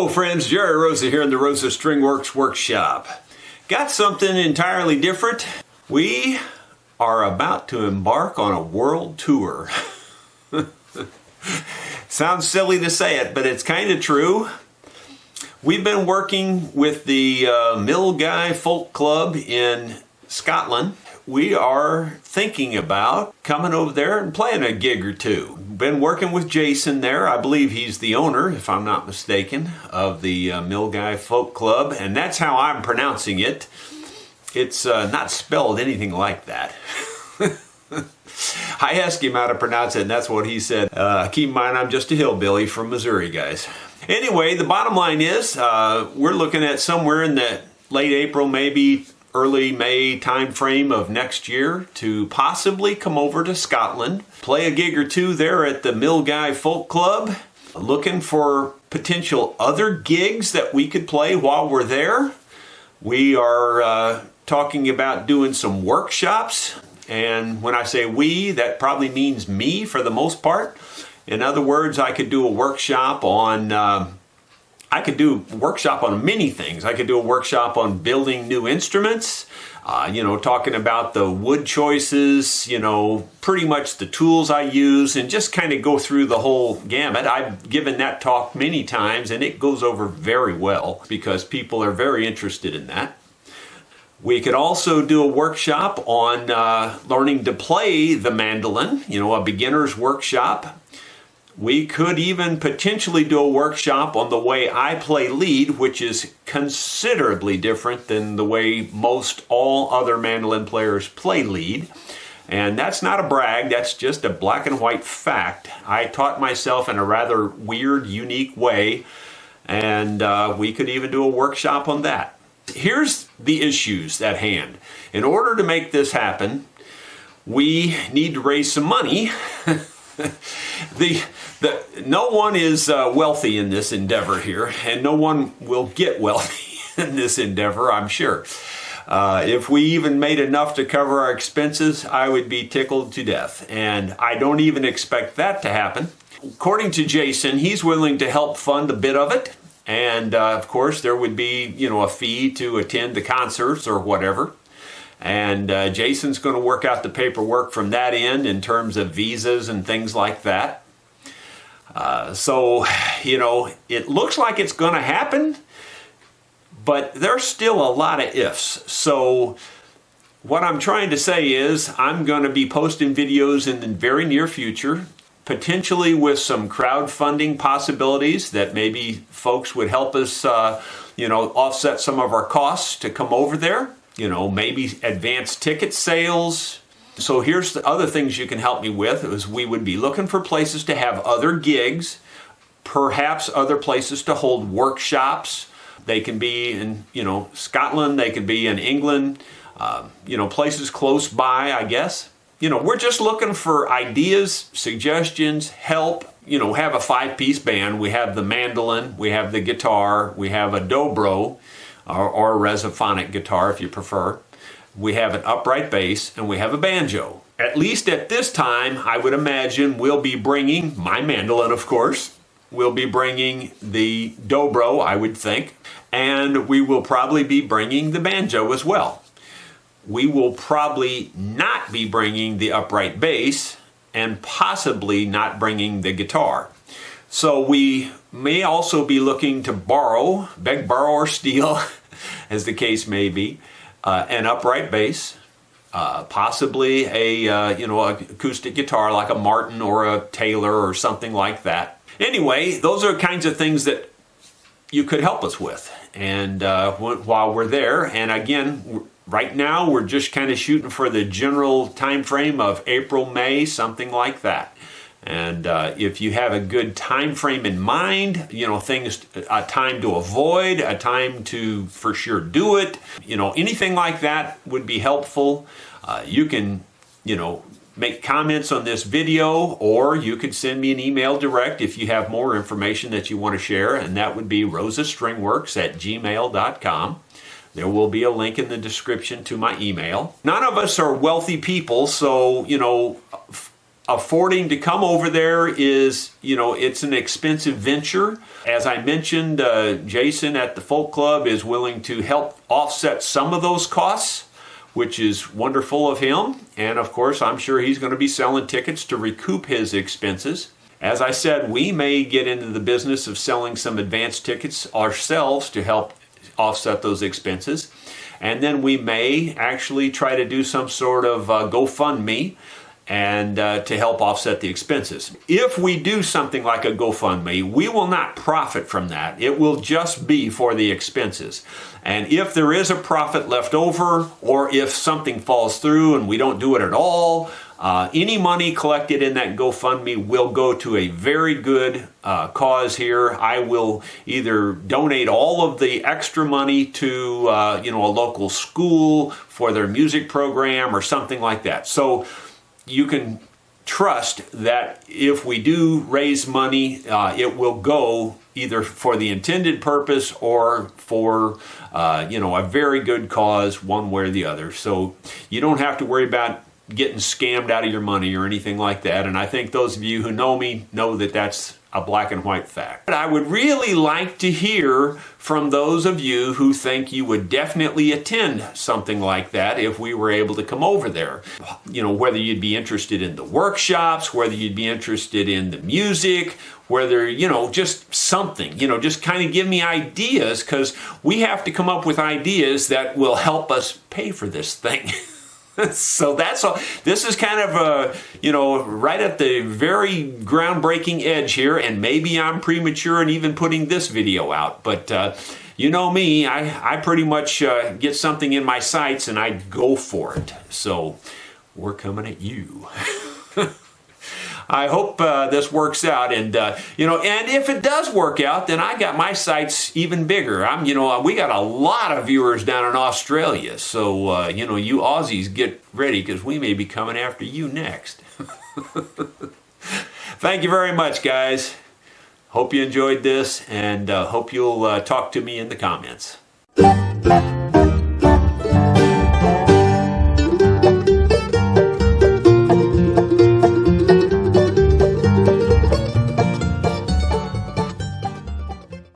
Hello friends, Jerry Rosa here in the Rosa Stringworks workshop. Got something entirely different. We are about to embark on a world tour. Sounds silly to say it, but it's kind of true. We've been working with the Milngavie Folk Club in Scotland. We are thinking about coming over there and playing a gig or two. Been working with Jason there. I believe he's the owner, if I'm not mistaken, of the Milngavie Folk Club, and that's how I'm pronouncing it. It's not spelled anything like that. I asked him how to pronounce it, and that's what he said. Keep in mind, I'm just a hillbilly from Missouri, guys. Anyway, the bottom line is we're looking at somewhere in the late April, maybe early May time frame of next year to possibly come over to Scotland, play a gig or two there at the Milngavie Folk Club, looking for potential other gigs that we could play while we're there. We are talking about doing some workshops, and when I say we, that probably means me for the most part. In other words, I could do a workshop on many things. I could do a workshop on building new instruments, talking about the wood choices, pretty much the tools I use, and just kind of go through the whole gamut. I've given that talk many times, and it goes over very well because people are very interested in that. We could also do a workshop on learning to play the mandolin, a beginner's workshop. We could even potentially do a workshop on the way I play lead, which is considerably different than the way most all other mandolin players play lead. And that's not a brag, that's just a black and white fact. I taught myself in a rather weird, unique way, and we could even do a workshop on that. Here's the issues at hand. In order to make this happen, we need to raise some money. No one is wealthy in this endeavor here, and no one will get wealthy in this endeavor, I'm sure. If we even made enough to cover our expenses, I would be tickled to death, and I don't even expect that to happen. According to Jason, he's willing to help fund a bit of it, and of course there would be, a fee to attend the concerts or whatever. And Jason's going to work out the paperwork from that end in terms of visas and things like that. So, it looks like it's going to happen, but there's still a lot of ifs. So what I'm trying to say is I'm going to be posting videos in the very near future, potentially with some crowdfunding possibilities that maybe folks would help us, offset some of our costs to come over there. Maybe advanced ticket sales. So here's the other things you can help me with is we would be looking for places to have other gigs, perhaps other places to hold workshops. They can be in, Scotland, they could be in England, places close by, I guess. We're just looking for ideas, suggestions, help. Have a 5-piece band. We have the mandolin, we have the guitar, we have a dobro, or a resophonic guitar if you prefer. We have an upright bass, and we have a banjo. At least at this time, I would imagine we'll be bringing my mandolin, of course. We'll be bringing the dobro, I would think, and we will probably be bringing the banjo as well. We will probably not be bringing the upright bass, and possibly not bringing the guitar. So we may also be looking to beg, borrow, or steal, as the case may be, an upright bass, possibly an acoustic guitar like a Martin or a Taylor or something like that. Anyway, those are kinds of things that you could help us with, and while we're there. And again, right now we're just kind of shooting for the general time frame of April, May, something like that. And if you have a good time frame in mind, things, a time to avoid, a time to for sure do it, anything like that would be helpful. You can, make comments on this video, or you could send me an email direct if you have more information that you want to share, and that would be rosastringworks@gmail.com. There will be a link in the description to my email. None of us are wealthy people, so, affording to come over there is, it's an expensive venture. As I mentioned, Jason at the Folk Club is willing to help offset some of those costs, which is wonderful of him. And of course, I'm sure he's going to be selling tickets to recoup his expenses. As I said, we may get into the business of selling some advance tickets ourselves to help offset those expenses. And then we may actually try to do some sort of GoFundMe and to help offset the expenses. If we do something like a GoFundMe, we will not profit from that. It will just be for the expenses. And if there is a profit left over, or if something falls through and we don't do it at all, any money collected in that GoFundMe will go to a very good cause here. I will either donate all of the extra money to a local school for their music program or something like that. So you can trust that if we do raise money, it will go either for the intended purpose or for a very good cause, one way or the other. So you don't have to worry about getting scammed out of your money or anything like that. And I think those of you who know me know that that's a black and white fact. But I would really like to hear from those of you who think you would definitely attend something like that if we were able to come over there. Whether you'd be interested in the workshops, whether you'd be interested in the music, whether, just something, just kind of give me ideas, because we have to come up with ideas that will help us pay for this thing. So that's all. This is kind of right at the very groundbreaking edge here, and maybe I'm premature in even putting this video out. But you know me, I pretty much get something in my sights and I go for it. So we're coming at you. I hope this works out, and and if it does work out, then I got my sights even bigger. We got a lot of viewers down in Australia, so you Aussies get ready, because we may be coming after you next. Thank you very much, guys. Hope you enjoyed this, and hope you'll talk to me in the comments.